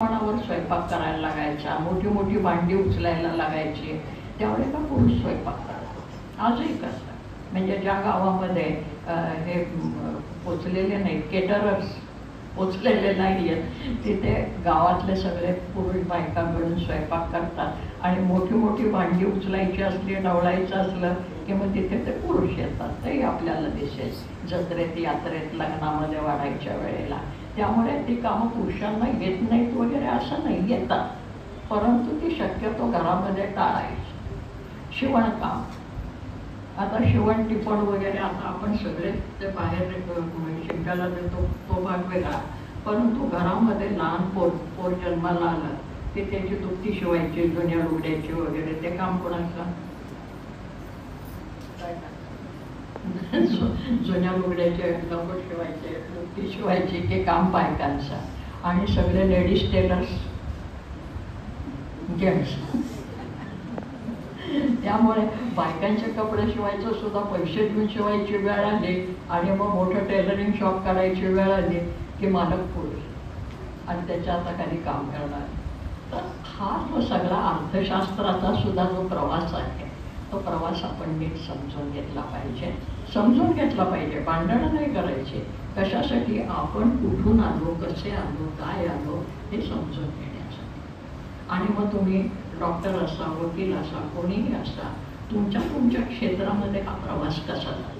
प्रमाणावर स्वयंपाक करायला लागायचा, मोठी मोठी भांडी उचलायला लागायची. त्यावेळेला पुरुष स्वयंपाक करतात, आजही करतात. म्हणजे ज्या गावामध्ये हे पोचलेले नाहीत, केटरर्स पोचलेले नाही आहेत, तिथे गावातले सगळे पुरुष बायका मिळून स्वयंपाक करतात. आणि मोठी मोठी भांडी उचलायची असली, ढवळायचं असलं की मग तिथे ते पुरुष येतात. तेही आपल्याला दिसेल जत्रेत, यात्रेत, लग्नामध्ये वाढायच्या वेळेला. त्यामुळे ती कामं पुरुषांना येत नाहीत वगैरे असं नाही, येतात, परंतु ती शक्यतो घरामध्ये टाळायची. शिवणकाम, आता शिवण टिपण वगैरे आता आपण सगळे ते बाहेर शिकायला देतो, तो भाग वेगळा. परंतु घरामध्ये लहान पोर जन्माला आलं की त्याची दुपटी शिवायची, जुन्या लुगड्याची वगैरे, ते काम कोणाचं? जुन्या लुगड्याचे लंगोट शिवायचे, दुपटी शिवायची, हे काम बायकांचं. आणि सगळे लेडीज टेलर्स जेंट्स. त्यामुळे बायकांचे कपडे शिवायचं सुद्धा पैसे देऊन शिवायची वेळ आली आणि मग मोठं टेलरिंग शॉप काढायची वेळ आली की मालक पुरुष आणि त्याच्या हाताखाली काम करणार. तर हा जो सगळा अर्थशास्त्राचा सुद्धा जो प्रवास आहे, तो प्रवास आपण नीट समजून घेतला पाहिजे. समजून घेतला पाहिजे, भांडणं नाही करायचे. कशासाठी? आपण कुठून आलो, कसे आलो, काय आलो हे समजून घेण्यासाठी. आणि मग तुम्ही डॉक्टर असा, वकील असा, कोणीही असा, तुमच्या क्षेत्रामध्ये हा प्रवास कसा झाला.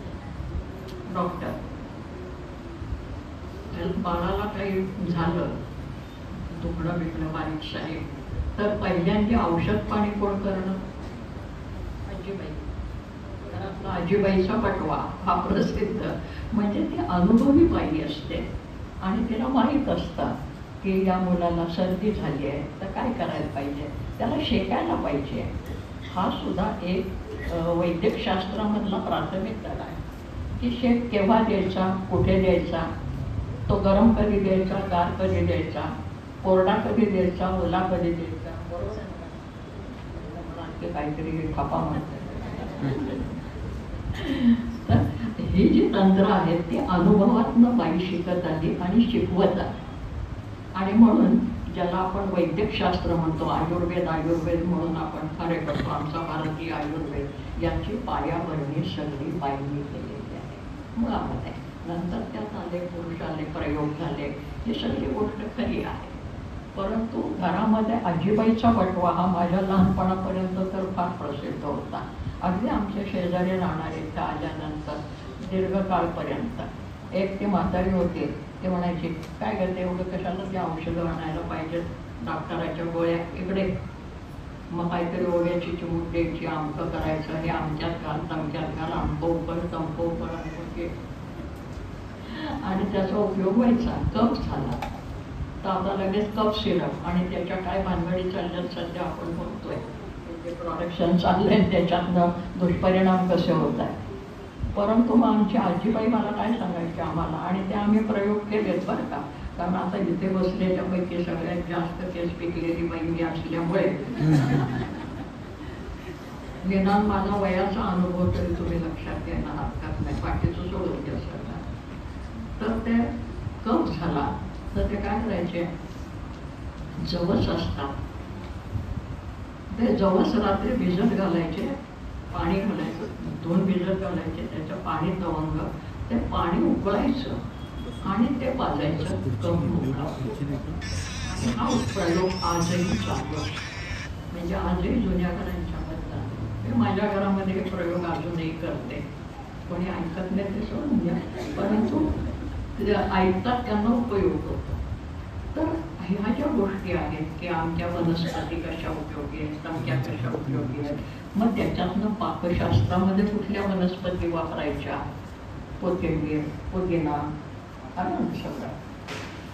डॉक्टर, बाळाला काही झालं, दुखणं बिकणं बारीक सारीक, तर पहिल्यांदा औषध पाणी कोण करणं? आजीबाई. घरातला आजीबाईचा पटवा हा प्रसिद्ध. म्हणजे ती अनुभवी बाई असते आणि तिला माहीत असतं की या मुलाला सर्दी झाली आहे तर काय करायला पाहिजे, त्याला शेकायला पाहिजे. हा सुद्धा एक वैद्यकशास्त्रामधला प्राथमिक धडा आहे की शेक केव्हा द्यायचा, कुठे द्यायचा, तो गरम कधी द्यायचा, गार कधी द्यायचा, कोरडा कधी द्यायचा, ओला कधी द्यायचा. बरोबर आहे, काहीतरी थापा म्हणतात. तर ही जी तंत्र आहेत ती अनुभवातनं बाई शिकत आली आणि शिकवत आली. आणि म्हणून ज्याला आपण वैद्यकशास्त्र म्हणतो, आयुर्वेद म्हणून आपण खरे करतो, आमचा भारतीय आयुर्वेद, याची पायाभरणी सगळी बाईंनी केलेली आहे मुळामध्ये. नंतर त्यात आले, पुरुष आले, प्रयोग झाले, ही सगळी गोष्ट खरी आहे. परंतु घरामध्ये आजीबाईचा बटवा हा माझ्या लहानपणापर्यंत तर फार प्रसिद्ध होता. अगदी आमच्या शेजारी राहणारे इथं आल्यानंतर दीर्घकाळपर्यंत एक ती म्हातारी होती, ते म्हणायची, काय करते एवढं कशाला ते औषधं आणायला पाहिजेत, डॉक्टराच्या गोळ्या इकडे, मग काहीतरी ओव्याची चिमूट द्यायची, आमकं करायचं, हे आमच्यात घाल, तमक्यात घाल, आमकं कर, तमकं कर, आणि त्याचा उपयोग व्हायचा. कफ झाला तर आता लगेच कफ सिरप, आणि त्याच्या काय भानगडी चालल्यात सध्या आपण बघतोय, ते प्रोडक्शन चाललंय, त्याच्यातनं दुष्परिणाम कसे होत आहे. परंतु मग आमची आजीबाई मला काय सांगायची आम्हाला, आणि ते आम्ही प्रयोग केलेत बरं का. कारण आता इथे बसलेल्यापैकी सगळ्यात जास्त केस पिकलेली बाई मी असल्यामुळे निदान माझा वयाचा अनुभव तरी तुम्ही लक्षात घ्यायला हरकत नाही, बाकीचं सोडून घ्या सगळं. तर ते कफ झाला तर ते काय करायचे, जवस असतात, ते जवस रात्री भिजत घालायचे, पाणी घालायचं, 2 भिजत घालायचे, त्याचं पाणी तवंग, ते पाणी उकळायचं आणि ते पाजायचं, कफ मोकळा. हा प्रयोग आजही चालू आहे. म्हणजे आजही जुन्या घरांच्या बद्दल मी माझ्या घरामध्ये हे प्रयोग अजूनही करते. कोणी ऐकत नाही ते सोडून द्या, परंतु ऐकतात त्यांना उपयोग होतो. तर ह्या ज्या गोष्टी आहेत की आमच्या वनस्पती कशा उपयोगी आहेत, तमक्या कशा उपयोगी आहेत, मग त्याच्यातनं पाकशास्त्रामध्ये कुठल्या वनस्पती वापरायच्या, कोथिंबीर, पुदिना, सगळं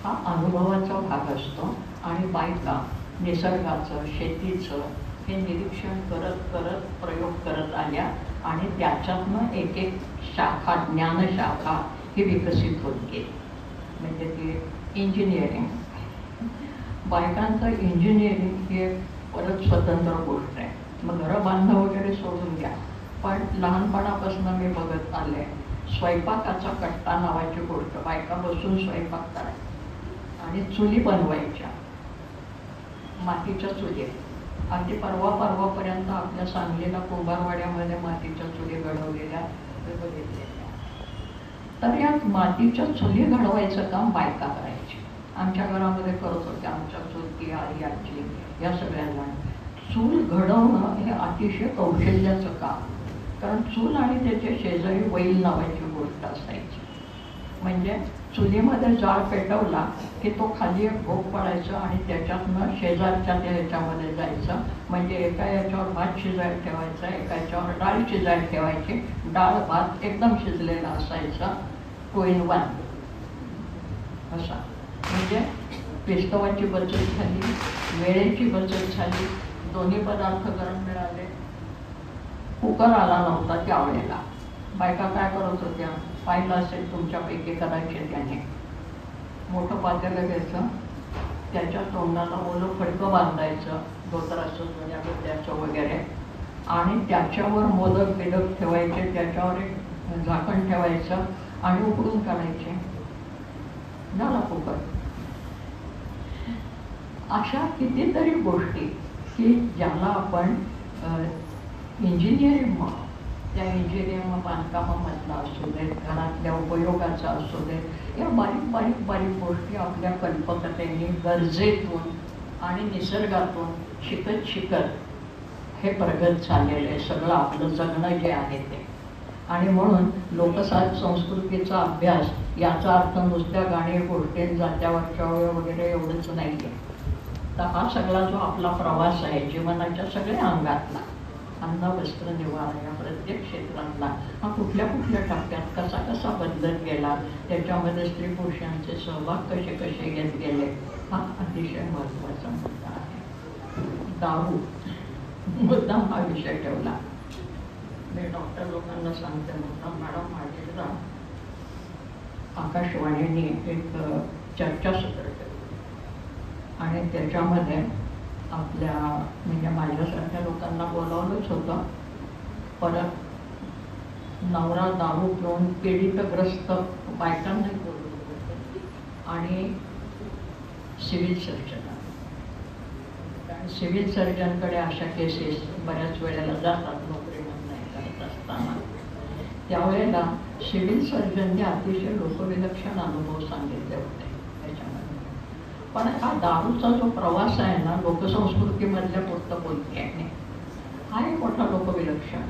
हा अनुभवाचा भाग असतो. आणि बायका निसर्गाचं, शेतीचं हे निरीक्षण करत करत प्रयोग करत आल्या आणि त्याच्यातनं एक एक शाखा, ज्ञानशाखा ही विकसित होत गेली. म्हणजे ती इंजिनिअरिंग, बायकांचं इंजिनिअरिंग हे परत स्वतंत्र गोष्ट आहे. मग घरं बांधणं वगैरे सोडून द्या, पण लहानपणापासून मी बघत आले, स्वयंपाकाचा कट्टा नावाची गोष्ट, बायका बसून स्वयंपाक करायचा आणि चुली बनवायच्या. मातीच्या चुली. अगदी परवापर्यंत आपल्या सांगलीला कुंभारवाड्यामध्ये मातीच्या चुली घडवलेल्या बघितलेल्या. तर या मातीच्या चुली घडवायचं काम बायका करायची. आमच्या घरामध्ये करत होत्या, आमच्या चुलती, आई, आजी या सगळ्यांना. चूल घडवणं हे अतिशय कौशल्याचं काम. कारण चूल आणि त्याच्या शेजारी वैल नावाची गोष्ट असायची. म्हणजे चुलीमध्ये जाळ पेटवला की तो खाली एक भोग पडायचं आणि त्याच्यातनं शेजारच्या त्या ह्याच्यामध्ये जायचं. म्हणजे एका याच्यावर भात शिजायला ठेवायचा, एका याच्यावर डाळ शिजायला ठेवायची. डाळ भात एकदम शिजलेला असायचा, 2 in 1 असा. म्हणजे पेस्तवाची बचत झाली, वेळेची बचत झाली, दोन्ही पदार्थ गरम मिळाले. कुकर आला नव्हता त्यावेळेला. बायका काय करत होत्या, पाहिलं असेल तुमच्यापैकी करायचे त्याने, मोठं पातेलं घ्यायचं, त्याच्या तोंडाला ओलं फडकं बांधायचं, धोतराचं जुन्या गुड्याचं वगैरे, आणि त्याच्यावर मोदक बिदक ठेवायचे, त्याच्यावर एक झाकण ठेवायचं आणि उकडून काढायचे. झाला कुकर. अशा कितीतरी गोष्टी की ज्याला आपण इंजिनिअरिंग, त्या इंजिनिअरिंग बांधकामामधला असू देत, घरातल्या उपयोगाचा असू देत, या बारीक बारीक बारीक गोष्टी आपल्या कल्पकतेने, गरजेतून आणि निसर्गातून शिकत शिकत हे प्रगत झालेलं आहे सगळं आपलं जगणं जे आहे ते. आणि म्हणून लोकसाहित्य संस्कृतीचा अभ्यास याचा अर्थ नुसत्या गाणी, गोष्टी, जात्यावरच्या वगैरे एवढंच नाही आहे. तर हा सगळा जो आपला प्रवास आहे जीवनाच्या सगळ्या अंगातला, अन्न, वस्त्र, निवारा या प्रत्येक क्षेत्रातला, हा कुठल्या कुठल्या टप्प्यात कसा कसा बदलत गेला, त्याच्यामध्ये स्त्री पुरुषांचे सहभाग कसे कसे घेत गेले, हा अतिशय महत्त्वाचा मुद्दा आहे. दारू मुद्दाम हा विषय ठेवला. मी डॉक्टर लोकांना सांगते मुद्दाम, मॅडम माझ्या आकाशवाणीने एक चर्चासत्र ठेवलं आणि त्याच्यामध्ये आपल्या म्हणजे माझ्यासारख्या लोकांना बोलावलंच होतं. परत नवरा दारू पिऊन पीडितग्रस्त बायकांनाही बोलवलं होतं आणि सिव्हिल सर्जन. कारण सिव्हिल सर्जनकडे अशा केसेस बऱ्याच वेळेला जातात नोकरीमध्ये नाही करत असताना. त्यावेळेला सिव्हिल सर्जनने अतिशय लोकविलक्षण अनुभव सांगितले होते त्याच्यामध्ये. पण हा दारूचा जो प्रवास आहे ना, लोकसंस्कृतीमधल्या पुरतं बोलते आहे, हा एक मोठा लोकविलक्षण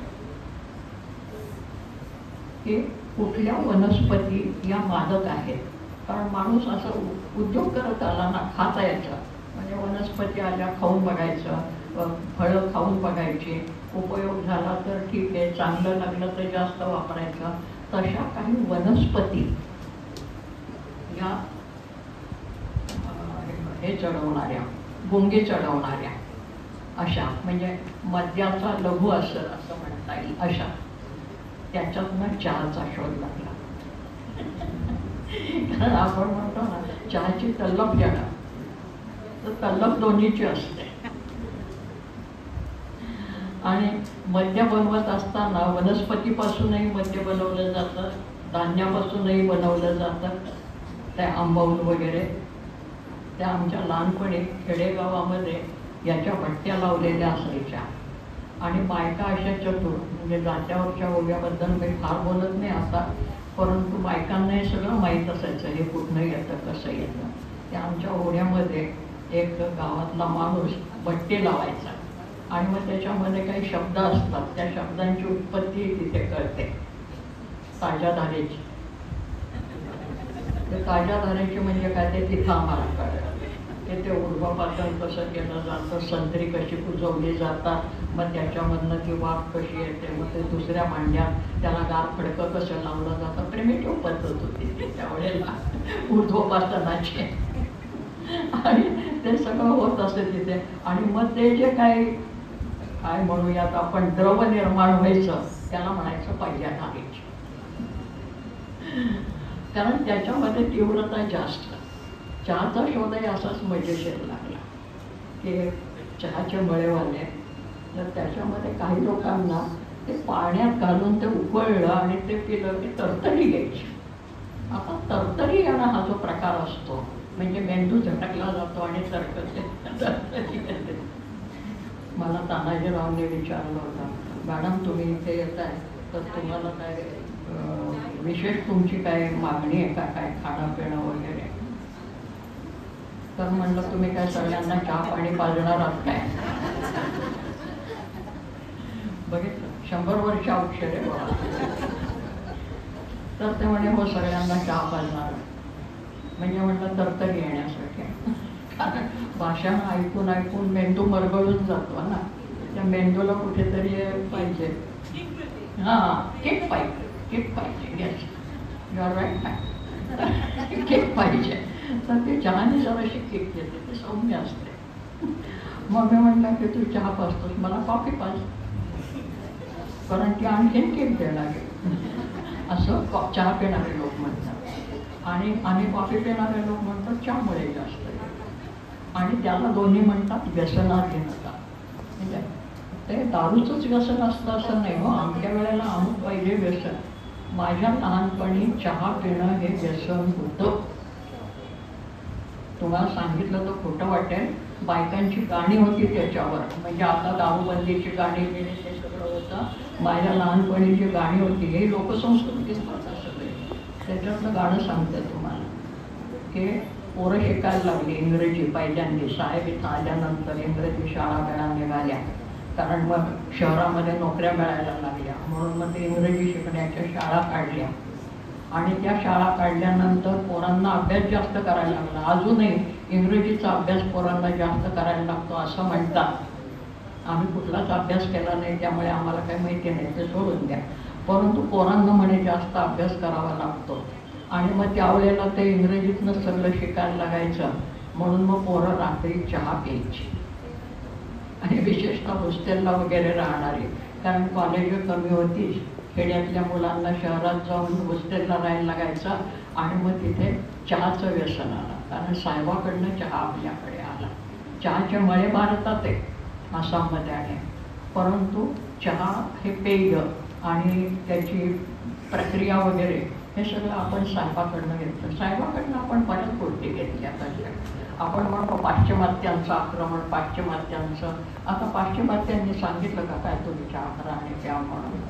की कुठल्या वनस्पती या मादक आहेत. कारण माणूस असं उद्योग करत आला ना, खाता यायचं म्हणजे वनस्पती आल्या खाऊन बघायचं, फळं खाऊन बघायची, उपयोग झाला तर ठीक आहे, चांगलं लागलं तर जास्त वापरायचं. तशा काही वनस्पती या हे चढवणाऱ्या, गुंगे चढवणाऱ्या अशा, म्हणजे मद्याचा लघु असर असं म्हणता येईल, अशा त्याच्यातनं चहाचा शोध लागला. कारण आपण म्हणतो ना चहाची तल्लफ घेणं, तर तल्लफ दोन्हीची असते. आणि मद्य बनवत असताना वनस्पतीपासूनही मद्य बनवलं जातं, धान्यापासूनही बनवलं जातं. त्या आंबवून वगैरे त्या आमच्या लहानपणी खेडेगावामध्ये याच्या भट्ट्या लावलेल्या असायच्या. आणि बायका अशा चतुर, म्हणजे जात्यावरच्या ओव्याबद्दल मी फार बोलत नाही आता, परंतु बायकांना हे सगळं माहीत असायचं, हे कुठनं येतं कसं येतं. त्या आमच्या ओढ्यामध्ये एक गावातला माणूस भट्टे लावायचा आणि मग त्याच्यामध्ये काही शब्द असतात, त्या शब्दांची उत्पत्ती तिथे कळते. ताज्या धारेची, ते ताज्या धारेची म्हणजे काय ते तिथं आम्हाला कळलं. ते ऊर्ध्वपातन कसं केलं जातं, संत्री कशी कुजवली जातात, मग त्याच्यामधनं ती वाफ कशी येते, मग ते दुसऱ्या भांड्यात त्याला गार फडकं कसं लावलं जातं. प्रिमिटिव्ह पद्धत होती त्यावेळेला ऊर्ध्वपातनाची. आणि ते सगळं होत असे तिथे. आणि मग ते जे काय म्हणूयात आपण द्रव निर्माण व्हायचं, त्याला म्हणायचं पहिल्या धारेची. कारण त्याच्यामध्ये तीव्रता जास्त. चहाचा शोधही असाच मजेशीर लागला की चहाचे मळेवाले, तर त्याच्यामध्ये काही लोकांना ते पाण्यात घालून ते उकळलं आणि ते पिलं की तरतरी घ्यायची. आता तरतरी येणं हा जो प्रकार असतो, म्हणजे मेंदू झटकला जातो आणि तरतरी मला तानाजीरावने विचारलं होतं, मॅडम तुम्ही इथे येत आहे तर तुम्हाला काय विशेष तुमची काय मागणी आहे का, काय खाणं पिणं वगैरे? तर म्हणलं तुम्ही काय सगळ्यांना चहा पाणी पाजणार आहात काय? बघितलं, 100 वर्ष औषध आहे बाबा. तर ते म्हणे हो सगळ्यांना चहा पाजणार. म्हणजे म्हटलं तरतरी येण्यासाठी. कारण भाषण ऐकून ऐकून मेंदू मरगळून जातो ना, त्या मेंदूला कुठेतरी पाहिजे. हां, किक पाहिजे. Yes, you are right. Kick पाहिजे. तर ते चहाने जराशी किक येते, ते सौम्य असते. मग मी म्हटलं की तू चहा पाजतोस, मला कॉफी पाज, कारण ती आणखीन किक देणार आहे. असं चहा पिणारे लोक म्हणतात. आणि कॉफी पिणारे लोक म्हणतात चहामुळे जास्त. आणि त्याला दोन्ही म्हणतात व्यसनाधीनता. म्हणजे ते दारूचंच व्यसन असतं असं नाही हो. आमच्या वेळेला अमुक पहिले व्यसन. माझ्या लहानपणी चहा पिणं हे व्यसन होतं. तुम्हाला सांगितलं तर खोटं वाटेल, बायकांची गाणी होती त्याच्यावर. म्हणजे आता दारूबंदीची गाणी बिणी ते सगळं होतं. माझ्या लहानपणी जी गाणी होती हे लोकसंस्कृतीच होतं सगळे. त्याच्यातलं गाणं सांगते तुम्हाला की पोरं शिकायला लागली इंग्रजी पहिल्यांदा. साहेब इथं आल्यानंतर इंग्रजी शाळा बेळा निघाल्या, कारण मग शहरामध्ये नोकऱ्या मिळायला लागल्या. म्हणून मग ते इंग्रजी शिकण्याच्या शाळा काढल्या. आणि त्या शाळा काढल्यानंतर पोरांना अभ्यास जास्त करायला लागला. अजूनही इंग्रजीचा अभ्यास पोरांना जास्त करायला लागतो असं म्हणतात. आम्ही कुठलाच अभ्यास केला नाही त्यामुळे आम्हाला काही माहिती नाही, ते सोडून द्या. परंतु पोरांना म्हणे जास्त अभ्यास करावा लागतो. आणि मग त्यावेळेला ते इंग्रजीतनं सगळं शिकायला लागायचं. म्हणून मग पोरं रात्री चहा प्यायची. आणि विशेषतः हॉस्टेलला वगैरे राहणारी, कारण कॉलेज कमी होतीच. खेड्यातल्या मुलांना शहरात जाऊन हॉस्टेलला राहायला लागायचं. आणि मग तिथे चहाचं व्यसन आलं, कारण साहेबाकडनं चहा आपल्याकडे आला. चहाचे मळे भारतात आहे, आसाममध्ये आहे. परंतु चहा हे पेय आणि त्याची प्रक्रिया वगैरे हे सगळं आपण साहेबाकडनं घेतलं. साहेबाकडनं आपण बऱ्याच गोष्टी घेतल्या पाहिजे. आपण म्हणतो पाश्चिमात्यांचं आक्रमण, पाश्चिमात्यांचं. आता पाश्चिमात्यांनी सांगितलं का काय तुम्ही चहा करा आणि प्या म्हणून?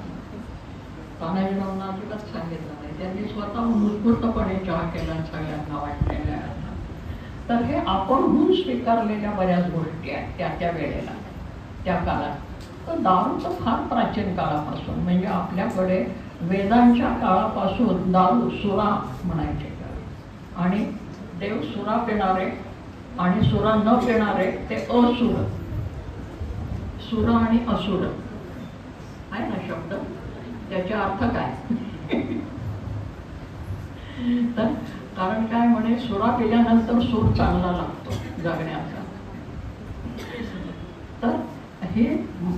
तानाजीरावांना अजिबात सांगितलं नाही. त्यांनी स्वतःहून उत्स्फूर्तपणे चहा केला सगळ्यांना वाटलेल्या. तर हे आपणहून स्वीकारलेल्या बऱ्याच गोष्टी आहेत त्या वेळेला, त्या काळात. तर दारूचं फार प्राचीन काळापासून, म्हणजे आपल्याकडे वेदांच्या काळापासून दारू सुरा म्हणायचे. आणि देव सुरा पिणारे आणि सुरा न पिणारे ते असुर. सुर आणि असुर आहे ना शब्द, त्याचा अर्थ काय? तर कारण काय म्हणे, सुरा पिल्यानंतर सूर चांगला लागतो जगण्याचा. तर हे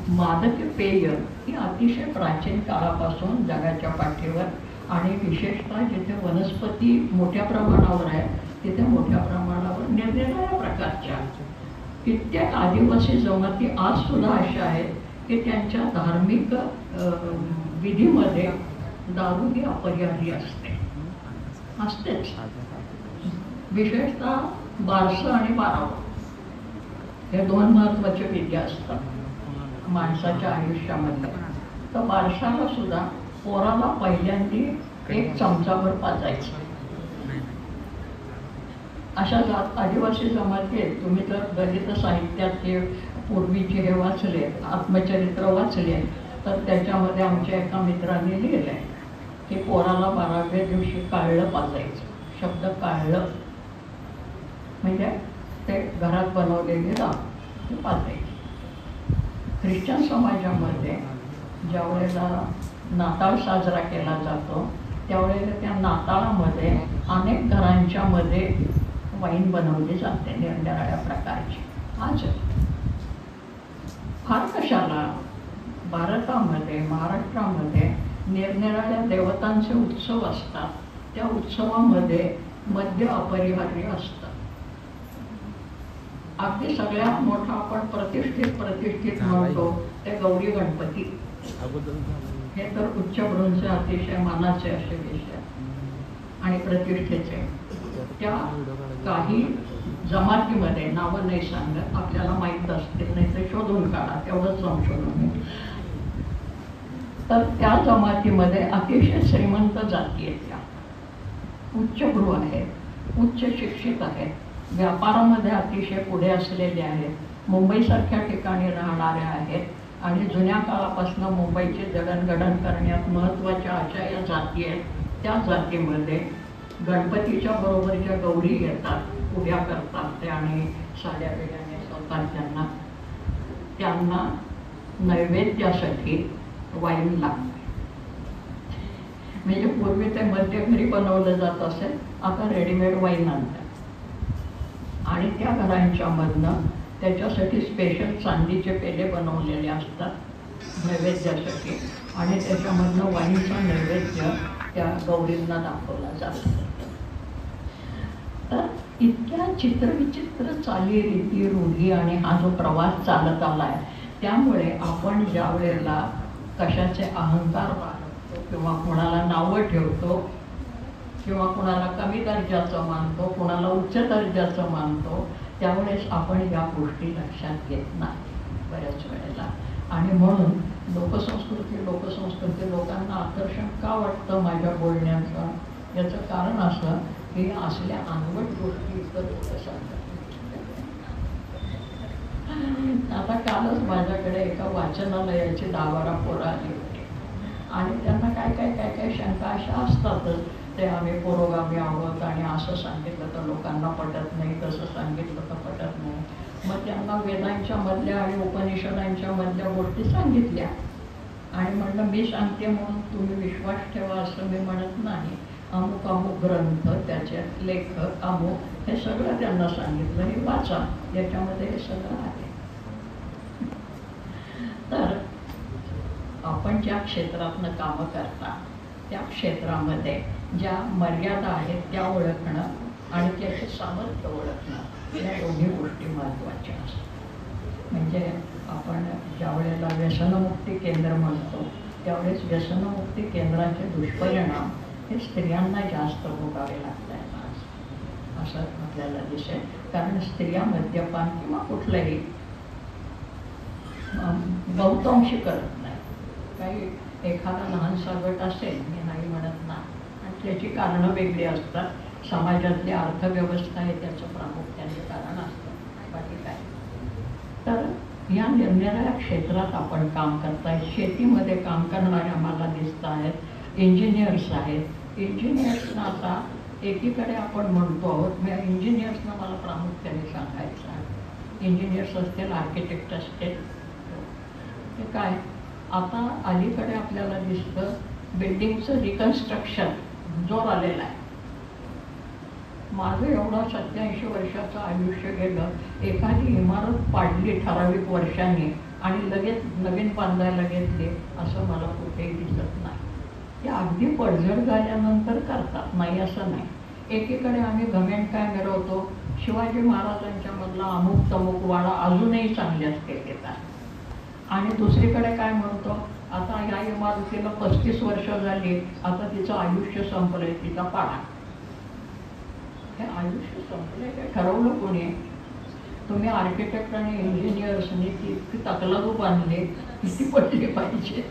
मादक पेय ही अतिशय प्राचीन काळापासून जगाच्या पाठीवर, आणि विशेषतः जिथे वनस्पती मोठ्या प्रमाणावर आहे तिथे मोठ्या प्रमाणावर निरनिराळ्या प्रकारच्या कित्येक आदिवासी जमाती आज सुद्धा अशा आहेत की त्यांच्या धार्मिक विधीमध्ये दारू ही अपरिहार्य असतेच. विशेषतः बारसं आणि बारावं हे दोन महत्त्वाचे विधी असतात माणसाच्या आयुष्यामध्ये. तर बारशाला सुद्धा पोराला पहिल्यांदी 1 चमचाभर पाजायचं. अशा आदिवासी जमाती आहेत. तुम्ही जर दलित साहित्याचे पूर्वीचे हे वाचले, आत्मचरित्र वाचले, तर त्याच्यामध्ये आमच्या एका मित्राने लिहिलं आहे की पोराला 12व्या दिवशी काळलं पाजायचं. शब्द काळलं म्हणजे ते घरात बनवलेले दारू पाजायचे. ख्रिश्चन समाजामध्ये ज्या वेळेला नाताळ साजरा केला जातो त्यावेळेला त्या नाताळामध्ये अनेक घरांच्या मध्ये वाईन बनवली जाते निरनिराळ्या प्रकारची. आज फार कशाला भारतामध्ये, महाराष्ट्रामध्ये निरनिराळ्या देवतांचे उत्सव असतात. त्या उत्सवामध्ये मद्य अपरिहार्य असतं. अगदी सगळ्यात मोठा आपण प्रतिष्ठित म्हणतो ते गौरी गणपती. हे तर उच्चभ्रूंचे अतिशय मानाचे असे विषय आणि प्रतिष्ठेचे. त्या काही जमातीमध्ये, नावं नाही सांगत, आपल्याला माहीत असतील नाही तर शोधून काढा, तेवढंच संशोधन. तर त्या जमातीमध्ये अतिशय श्रीमंत जाती आहेत, त्या उच्चभ्रू आहेत, उच्च शिक्षित आहेत, व्यापारामध्ये अतिशय पुढे असलेले आहेत, मुंबईसारख्या ठिकाणी राहणाऱ्या आहेत आणि जुन्या काळापासून मुंबईची जडणघडण करण्यात महत्त्वाच्या अशा या जाती आहेत. त्या जातीमध्ये गणपतीच्या बरोबरच्या गौरी येतात, उभ्या करतात ते आणि साड्या वेड्या नेसवतात त्यांना नैवेद्यासाठी वाईन लागते. म्हणजे पूर्वी ते मद्य घरी बनवलं जात असेल, आता रेडीमेड वाईन आणतात आणि त्या घरांच्या मधनं त्याच्यासाठी स्पेशल चांदीचे पेले बनवलेले असतात नैवेद्यासाठी आणि त्याच्यामधनं वाईनचा नैवेद्य त्या गौरींना दाखवला जातो. तर इतक्या चित्रविचित्र चाली, रीती, रूढी आणि हा जो प्रवास चालत आलाय, त्यामुळे आपण ज्या वेळेला कशाचे अहंकार बाळगतो किंवा कोणाला नावं ठेवतो किंवा कोणाला कमी दर्जाचं मानतो, कोणाला उच्च दर्जाचं मानतो, त्यावेळेस आपण या गोष्टी लक्षात घेत नाही बऱ्याच वेळेला. आणि म्हणून लोकसंस्कृती लोकांना आकर्षण का वाटतं माझ्या बोलण्याचं, याचं कारण असं की असल्या अनवट गोष्टी इतर लोक सांगतात. आता कालच माझ्याकडे एका वाचनालयाची 10-12 पोरं आली होती आणि त्यांना काय शंका अशा असतातच. ते आम्ही पुरोगामी आहोत आणि असं सांगितलं तर लोकांना पटत नाही, तसं सांगितलं तर पटत नाही. मग त्यांना वेदांच्या मधल्या आणि उपनिषदांच्या मधल्या गोष्टी सांगितल्या आणि म्हणलं मी सांगते म्हणून तुम्ही विश्वास ठेवा असं मी म्हणत नाही. अमुक अमुक ग्रंथ, त्याचे लेखक अमुक, हे सगळं त्यांना सांगितलं, हे वाचा, याच्यामध्ये हे सगळं आहे. तर आपण ज्या क्षेत्रातनं कामं करता त्या क्षेत्रामध्ये ज्या मर्यादा आहेत त्या ओळखणं आणि त्याचे सामर्थ्य ओळखणं, या दोन्ही गोष्टी महत्त्वाच्या असतात. म्हणजे आपण ज्या वेळेला व्यसनमुक्ती केंद्र म्हणतो त्यावेळेस व्यसनमुक्ती केंद्राचे दुष्परिणाम हे स्त्रियांना जास्त भोगावे लागत आहेत असं आपल्याला दिसेल. कारण स्त्रिया मद्यपान किंवा कुठलंही बहुतांशी करत नाही. काही एखादा लहानसा गट असेल, मी नाही म्हणत ना, आणि त्याची कारणं वेगळी असतात. समाजातली अर्थव्यवस्था आहे त्याचं प्रामुख्याने कारण असतं, बाकी काय. तर या निरनिराळ्या क्षेत्रात आपण काम करताय. शेतीमध्ये काम करणारे आम्हाला दिसत आहेत, इंजिनियर्स आहेत. इंजिनियर्सना आता एकीकडे आपण म्हणतो आहोत, इंजिनियर्सना मला प्रामुख्याने सांगायचं आहे. इंजिनियर्स असतील, आर्किटेक्ट असतील, हे काय आता अलीकडे आपल्याला दिसतं बिल्डिंगचं रिकन्स्ट्रक्शन जोर आलेला आहे. माझं एवढं 87 वर्षाचं आयुष्य गेलं, एखादी इमारत पाडली ठराविक वर्षांनी आणि लगेच नवीन बांधायला घेतली असं मला कुठेही दिसत नाही. ते अगदी पडझड झाल्यानंतर करतात, नाही असं नाही. एकीकडे आम्ही घमेंट काय मिरवतो, शिवाजी महाराजांच्या मधला अमुक तमुक वाडा अजूनही चांगल्याच केलेला, आणि दुसरीकडे काय म्हणतो, आता या इमारतीला 35 वर्ष झाली, आता तिचं आयुष्य संपलंय, तिचा पाडा. हे आयुष्य संपलंय काय ठरवलं कोणी? तुम्ही आर्किटेक्ट आणि इंजिनियर्सनी ती तकलादू बांधली, किती पडली पाहिजे,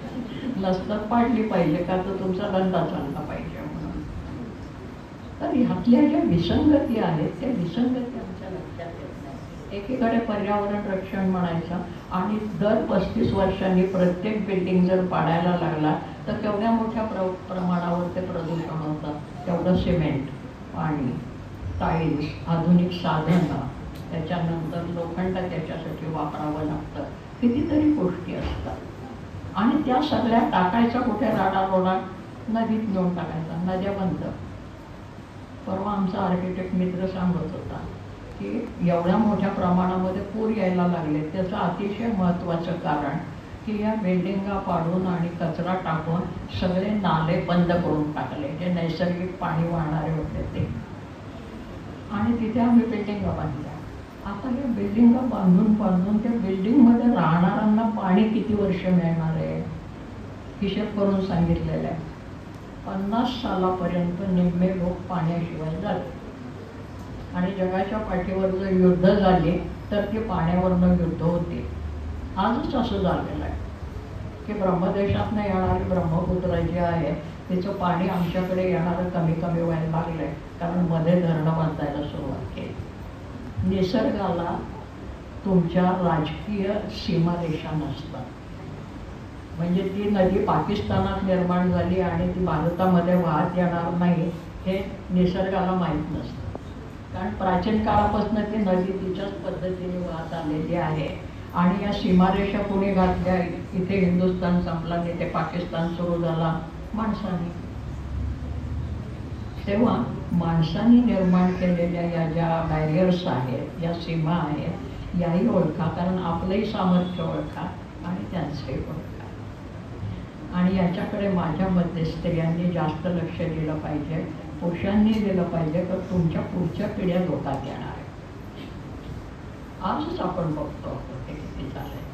नसतात पाडली पाहिजे का, तर तुमचा धंदा चालला पाहिजे म्हणून. तर ह्यातल्या ज्या विसंगती आहेत त्या विसंगती आमच्या लक्षात येत नाही. एकीकडे पर्यावरण रक्षण म्हणायचं आणि दर 35 वर्षांनी प्रत्येक बिल्डिंग जर पाडायला लागला तर केवढ्या मोठ्या प्रमाणावर ते प्रदूषण होतं. तेवढं सिमेंट, पाणी, टाईल्स, आधुनिक साधनं, त्याच्यानंतर लोखंड त्याच्यासाठी वापरावं लागतं, कितीतरी गोष्टी असतात. आणि त्या सगळ्या टाकायच्या कुठे राडारोडा, नदीत नेऊन टाकायचा, नद्या बंद. परवा आमचा आर्किटेक्ट मित्र सांगत होता की एवढ्या मोठ्या प्रमाणामध्ये पूर यायला लागले, त्याचं अतिशय महत्त्वाचं कारण की या बिल्डिंगा पाडून आणि कचरा टाकून सगळे नाले बंद करून टाकले, जे नैसर्गिक पाणी वाहणारे होते ते, आणि तिथे आम्ही बिल्डिंगा बांधल्या. आता या बिल्डिंगा बांधून त्या बिल्डिंगमध्ये राहणाऱ्यांना पाणी किती वर्ष मिळणार आहे, हिशेब करून सांगितलेलं आहे. 50 सालापर्यंत निम्मे लोक पाण्याशिवाय जाते. आणि जगाच्या पाठीवर जर युद्ध झाले तर ती पाण्यावरनं युद्ध होते. आजच असं झालेलं आहे की ब्रह्मदेशातनं येणारी ब्रह्मपुत्र जी आहे तिचं पाणी आमच्याकडे येणारं कमी कमी व्हायला लागलं आहे, कारण मध्ये धरणं बांधायला सुरुवात केली. निसर्गाला तुमच्या राजकीय सीमारेषा नसतात. म्हणजे ती नदी पाकिस्तानात निर्माण झाली आणि ती भारतामध्ये वाहत येणार नाही हे निसर्गाला माहीत नसतं, कारण प्राचीन काळापासून ती नदी तिच्याच पद्धतीने वाहत आलेली आहे. आणि या सीमारेषा कोणी घातल्या? इथे हिंदुस्थान संपला आणि ते पाकिस्तान सुरू झाला माणसांनी. तेव्हा माणसांनी निर्माण केलेल्या या ज्या बॅरियर्स आहेत, या सीमा आहेत, याही ओळखा, कारण आपलंही सामर्थ्य ओळखा आणि त्यांचंही ओळखा. आणि याच्याकडे माझ्या मते स्त्रियांनी जास्त लक्ष दिलं पाहिजे, पुरुषांनी दिलं पाहिजे, तर तुमच्या पुढच्या पिढ्या धोक्यात येणार आहे. आजच आपण बघतो ते किती झालंय.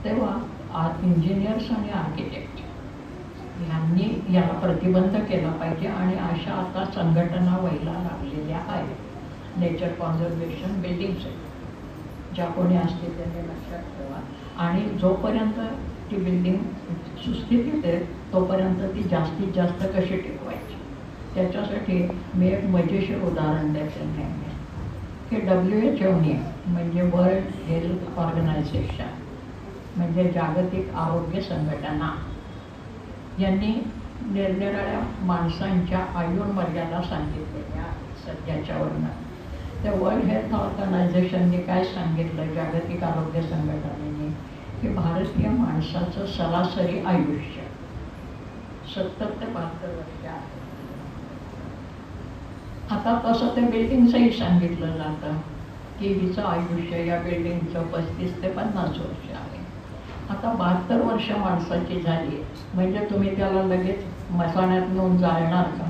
तेव्हा इंजिनियर्स आणि आर्किटेक्ट यांनी याला प्रतिबंध केला पाहिजे. आणि अशा आता संघटना व्हायला लागलेल्या आहेत. नेचर कॉन्झर्वेशन बिल्डिंग्स ज्या कोणी असतील त्यांनी लक्षात ठेवा. आणि जोपर्यंत ती बिल्डिंग सुस्थितीत आहे तोपर्यंत ती जास्तीत जास्त कशी टिकवायची, त्याच्यासाठी मी एक मजेशीर उदाहरण देते नेहमी की WHO म्हणजे वर्ल्ड हेल्थ ऑर्गनायझेशन म्हणजे जागतिक आरोग्य संघटना यांनी निरनिराळ्या माणसांच्या आयुर्मर्यादा सांगितलेल्या आहेत सध्याच्या वर्णात. त्या वर्ल्ड हेल्थ ऑर्गनायझेशनने काय सांगितलं, जागतिक आरोग्य संघटनेने, की भारतीय माणसाचं सरासरी आयुष्य 70 ते 72 वर्ष आहे. आता तसं ते बिल्डिंगचंही सांगितलं जातं की हिचं आयुष्य या बिल्डिंगचं 35 ते 50 वर्ष आहे. आता 72 वर्ष माणसाची झाली म्हणजे तुम्ही त्याला लगेच मसाण्यात नेऊन जाळणार का?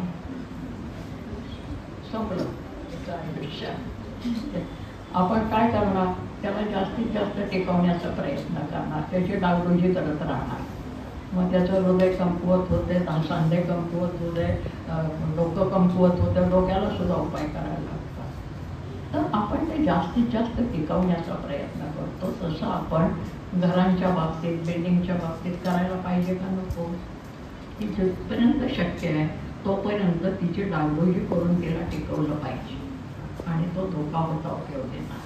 संपलं तिचं आयुष्य. आपण काय करणार? त्याला जास्तीत जास्त टिकवण्याचा प्रयत्न करणार, त्याची डागडुजी करत राहणार. मग त्याचं हृदय कमकुवत होते, सांधे कमकुवत होते, डोकं कमकुवत होतं, डोक्याला सुद्धा उपाय करायला लागतात. तर आपण ते जास्तीत जास्त टिकवण्याचा प्रयत्न करतो. तसं आपण घरांच्या बाबतीत, बिल्डिंगच्या बाबतीत करायला पाहिजे का नको? की जिथपर्यंत शक्य आहे तोपर्यंत तिची डागडुजी करून तिला टिकवलं पाहिजे आणि तो धोका होता उपयोगी नाही.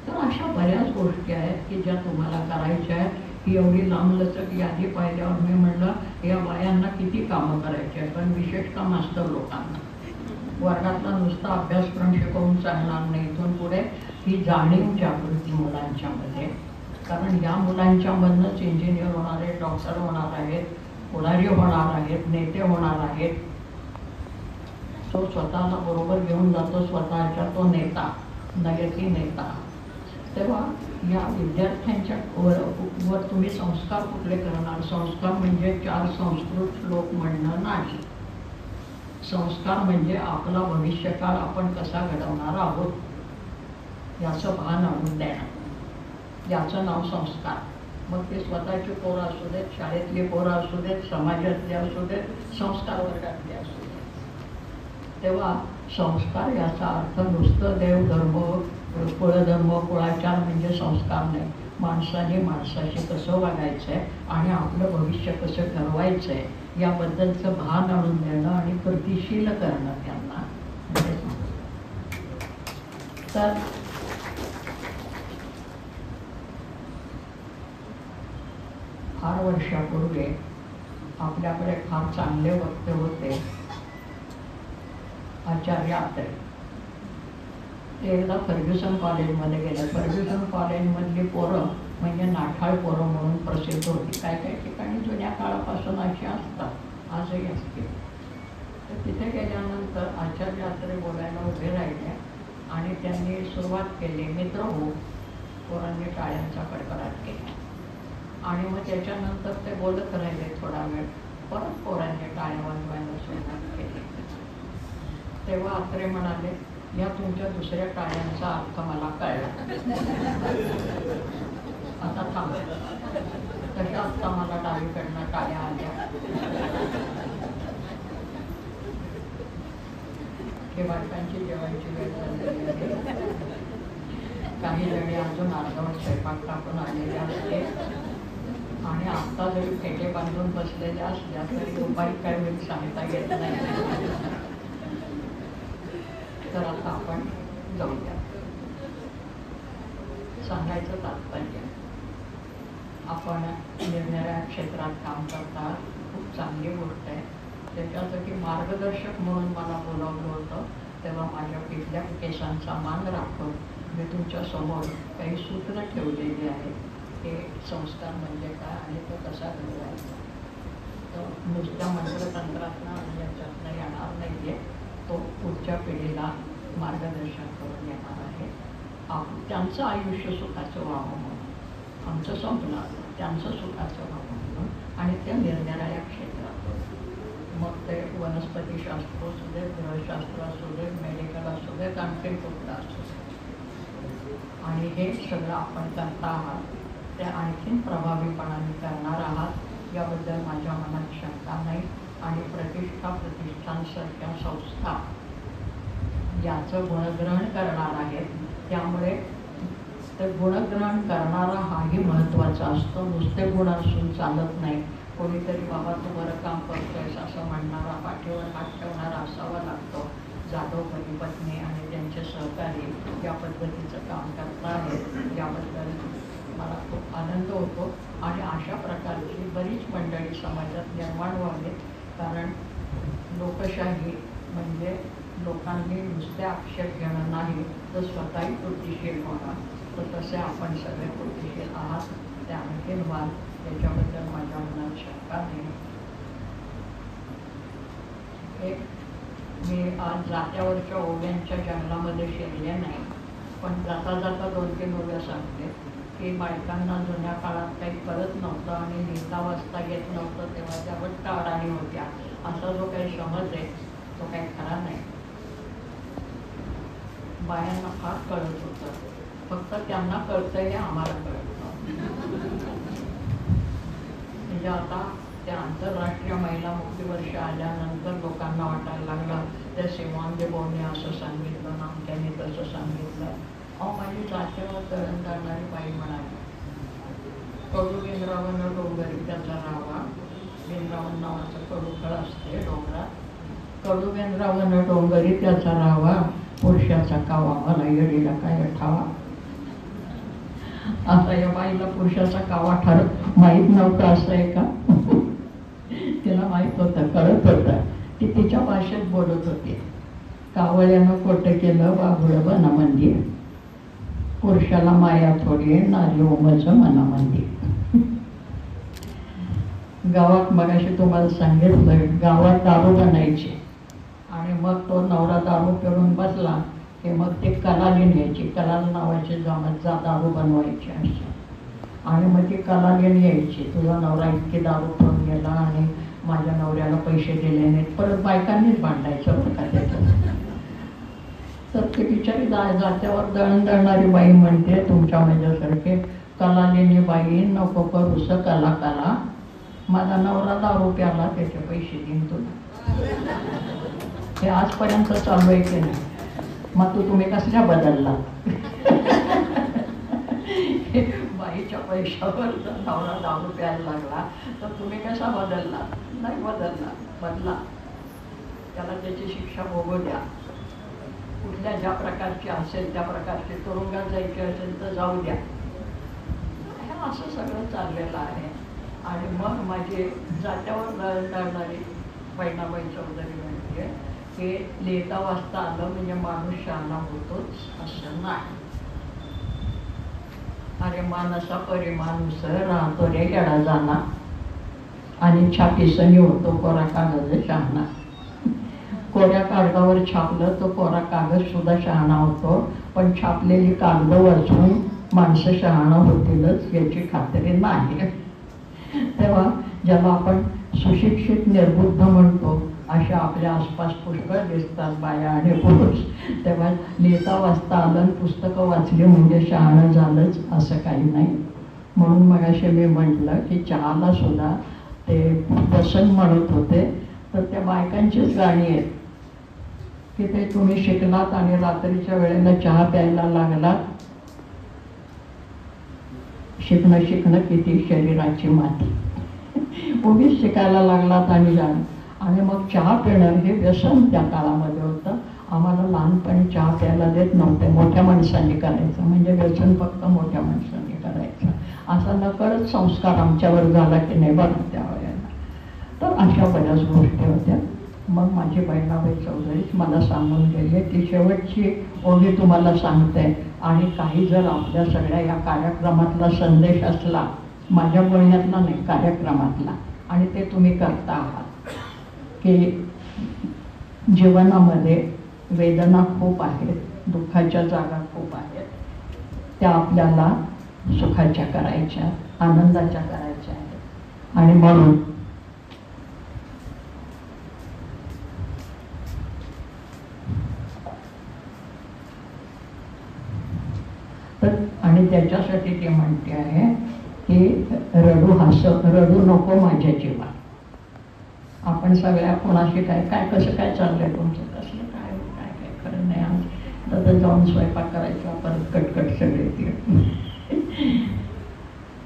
तर अशा बऱ्याच गोष्टी आहेत की ज्या तुम्हाला करायच्या आहेत. ही एवढी लांबलचक यादी पाहिल्यावर मी म्हणलं या बायांना किती कामं करायची आहेत, पण विशेषतः मास्टर लोकांना. वर्गातला नुसता अभ्यासक्रम शिकवून चालणार नाही. इथून पुढे ही जाणीव जागृती मुलांच्यामध्ये, कारण या मुलांच्यामधनंच इंजिनियर होणार आहेत, डॉक्टर होणार आहेत, पुढारी होणार आहेत, नेते होणार आहेत. तो स्वतःला बरोबर घेऊन जातो, स्वतःच्या तो नेता, नयती नेता. तेव्हा या विद्यार्थ्यांच्या वर तुम्ही संस्कार कुठले करणार? संस्कार म्हणजे 4 संस्कृत श्लोक म्हणणं नाही. संस्कार म्हणजे आपला भविष्यकाळ आपण कसा घडवणार आहोत याचं भान आणून देणं, याचं नाव संस्कार. मग ते स्वतःची पोरं असू देत, शाळेतली पोरं असू देत, समाजातली असू देत, संस्कार वर्गातली असू देत. तेव्हा संस्कार याचा अर्थ नुसतं देवधर्म, कुळधर्म, कुळाचार म्हणजे संस्कार नाही. माणसाने माणसाशी कसं वागायचं आहे आणि आपलं भविष्य कसं ठरवायचं आहे याबद्दलचं भान आणून देणं आणि कृतिशील करणं त्यांना म्हणजे तर फार वर्षापूर्वी आपल्याकडे फार चांगले वक्ते होते आचार्य आत्रे. ते एकदा फर्ग्युसन कॉलेजमध्ये गेले. फर्ग्युसन कॉलेजमधली पोरं म्हणजे नाठाळ पोरं म्हणून प्रसिद्ध होती. काय काय ठिकाणी जुन्या काळापासून अशी असतात, आजही असतील. तर तिथे गेल्यानंतर आचार्य आत्रे बोलायला उभे राहिले आणि त्यांनी सुरुवात केली, मित्र हो. पोरांनी टाळ्यांचा कडकडाट केला आणि मग त्याच्यानंतर ते बोलत राहिले थोडा वेळ. परत पोरांनी टाळ्या वाजवायला सुरुवात केली. तेव्हा आत्रे म्हणाले, या तुमच्या दुसऱ्या टाळ्यांचा अर्थ मला कळला. आता थांबा. तशा आता मला डावीकडनं टाळ्या आल्या. हे बायकांची जेवायची वेळ झालेली आहे. काही जणी अजून अर्धवट स्वयंपाक टाकून आलेले असते आणि आत्ता जरी फेटे बांधून बसलेल्या असल्या तरी उपाय काय होईल सांगता येत नाही. तर आता आपण जाऊया. सांगायचं तात्पर्य, आपण निरनिराळ्या क्षेत्रात काम करता, खूप चांगली गोष्ट आहे. त्याच्यासाठी मार्गदर्शक म्हणून मला बोलावलं होतं, तेव्हा माझ्या पिकल्या केसांचा मान राखून मी तुमच्या समोर काही सूत्र ठेवलेली आहेत. हे संस्कार म्हणजे काय आणि तो कसा घडवायचा. तर नुसत्या मंत्रतंत्रातनं आणि याच्यातनं येणार नाही आहे, तो पुढच्या पिढीला मार्गदर्शन करून येणार आहे. त्यांचं आयुष्य सुखाचं व्हावं म्हणून, आमचं संपलं, त्यांचं सुखाचं व्हावं म्हणून. आणि त्या निरनिराळ्या क्षेत्रात, मग ते वनस्पतीशास्त्र असू दे, गृहशास्त्र असू दे, मेडिकल असू दे, आणखी कुठलं असू दे, आणि हे सगळं आपण करता आहात ते आणखीन प्रभावीपणाने करणार आहात याबद्दल माझ्या मनात शंका नाही. आणि प्रतिष्ठानसारख्या संस्था याचं गुणग्रहण करणार आहेत, त्यामुळे ते गुणग्रहण करणारा हाही महत्त्वाचा असतो. नुसते गुण असून चालत नाही. कोणीतरी बाबा तू बरं काम करतोयस असं म्हणणारा, पाठीवर हात ठेवणारा असावा लागतो. जाधव पती आणि त्यांचे सहकारी या पद्धतीचं काम करता आहेत याबद्दल मला खूप आनंद होतो. आणि अशा प्रकारची बरीच मंडळी समाजात निर्माण व्हावीत, कारण लोकशाही म्हणजे लोकांनी नुसते आक्षेप घेणं नाही तर स्वतःही कृतीशील होणं. तर तसे आपण सगळे कृतीशील आहात, ते आणखीन व्हाल याच्याबद्दल माझ्या मनात शंका नाही. एक मी आज जात्यावरच्या ओव्यांच्या जंगलामध्ये शिरले नाही, पण जाता जाता 2-3 ओव्या सांगते की बायकांना जुन्या काळात काही कळत नव्हतं आणि लिहिता वाचता येत नव्हतं, तेव्हा त्या वट्ट अडाणी होत्या. असा जो काही समज आहे तो काही खरा नाही. बायांना फार कळत होतं, फक्त त्यांना कळतंय हे आम्हाला कळत नव्हतं. म्हणजे आता त्या आंतरराष्ट्रीय महिला मुक्ती वर्ष आल्यानंतर लोकांना वाटायला लागलं त्या सिमॉन बोने असं सांगितलं ना, त्यांनी तसं सांगितलं. अहो माझी जात्यावर तळण करणारी बाई म्हणाली, कडू बिंद्रावन डोंगरी त्याचा राहावा. बिंद्रावन नावाचं कडूफळ असते डोंगरात. कडू बिंद्रावन डोंगरी त्याचा राहावा, पुरुषाचा कावा मला येडीला काय ठावा. आता या बाईला पुरुषाचा कावा माहीत नव्हता असं आहे का? तिला माहीत होतं, कळत होतं. ती तिच्या भाषेत बोलत होती. कावळ्यानं कोटं केलं बाबुळं बनामंदी, पुरुषाला माया थोडी नारी ओमचं मनामंदी. गावात मगाशी तुम्हाला सांगितलं, गावात दारू बनायची आणि मग तो नवरा दारू पिऊन बसला की मग ते कलाली न्यायची, कलाल नावाची जा दारू बनवायची अशी. आणि मग ती कलाली यायची, तुझा नवरा इतकी दारू पिऊन गेला आणि माझ्या नवऱ्याला पैसे दिले नाहीत. परत बायकांनीच भांडायचं बरं का त्याच्यात. तर ती बिचारी जात्यावर दळण दळणारी बाई म्हणते तुमच्या माझ्यासारखे, कलालेली बाई नको करूस कला कला, माझा नवरा दारू प्याला त्याचे पैसे देईन तुला. हे आजपर्यंत चालू आहे की नाही? मग तुम्ही कसल्या बदलला? बाईच्या पैशावर जर नवरा दारू प्यायला लागला तर तुम्ही कसा बदलला? नाही बदलला. बदला, त्याला त्याची शिक्षा भोगू द्या. कुठल्या ज्या प्रकारची असेल त्या प्रकारची, तुरुंगात जायची असेल तर जाऊ द्या. हे असं सगळं चाललेलं आहे. आणि मग माझी जात्यावर दळणारी बहिणाबाई चौधरी म्हणते की लिहिता वाचता आलं म्हणजे माणूस शहाणा होतोच असं नाही. अरे मानसा परिमाणुस राहतो रे येडा जाना, आणि छापीसनी होतो कोरा कागद शहाणा. कोऱ्या कागदावर छापलं तर कोरा कागद सुद्धा शहाणा होतो, पण छापलेली कागद वाचून माणसं शहाणा होतीलच याची खात्री नाही. तेव्हा जेव्हा आपण सुशिक्षित निर्बुद्ध म्हणतो अशा आपल्या आसपास पुष्कळ दिसतात बाया आणि पुरुष, तेव्हा लिहिता वाचता आलं, पुस्तकं वाचली म्हणजे शहाणं झालंच असं काही नाही. म्हणून मगाशी मी म्हटलं की चहाला सुद्धा ते वसंत म्हणत होते, तर त्या बायकांचीच गाणी आहेत. की ते तुम्ही शिकलात आणि रात्रीच्या वेळेला चहा प्यायला लागलात. शिकणं किती शरीराची माती. उगीच शिकायला लागलात आणि मग चहा पिणं हे व्यसन त्या काळामध्ये होतं. आम्हाला लहानपणी चहा प्यायला देत नव्हते. मोठ्या माणसांनी करायचं, म्हणजे व्यसन फक्त मोठ्या माणसांनी करायचं. असा नकळत संस्कार आमच्यावर झाला की नाही बरं त्यावेळेला. तर अशा बऱ्याच गोष्टी होत्या. मग माझी बहिणाबाई चौधरीच मला सांगून गेले. ती शेवटची ओळी तुम्हाला सांगते. आणि काही जर आपल्या सगळ्या या कार्यक्रमातला संदेश असला, माझ्या बोलण्यातला नाही, कार्यक्रमातला, आणि ते तुम्ही करता आहात, की जीवनामध्ये वेदना खूप आहेत, दुःखाच्या जागा खूप आहेत, त्या आपल्याला सुखाच्या करायच्या, आनंदाच्या करायच्या आहेत. आणि म्हणून आणि त्याच्यासाठी ते म्हणते आहे की रडू नको माझ्या जीवा. आपण सगळ्या कोणाशी काय कसं काय चाललंय तुमचं, कसलं काय काय खरं नाही. आता जाऊन स्वयंपाक करायचा, परत कटकट सगळे ती.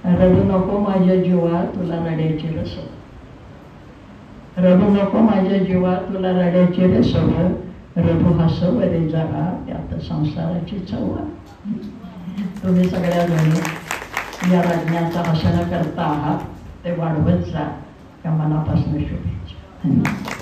रडू नको माझ्या जीवा तुला रड्याची रसव, रडू नको माझ्या जीवा तुला रड्याची रसव, रडू हसव रे जरा त्यात संसाराची चव. तुम्ही सगळ्या जणी या रडण्याचा हसणं करता आहात, ते वाढवत जा. त्या मनापासून शुभेच्छा. धन्यवाद.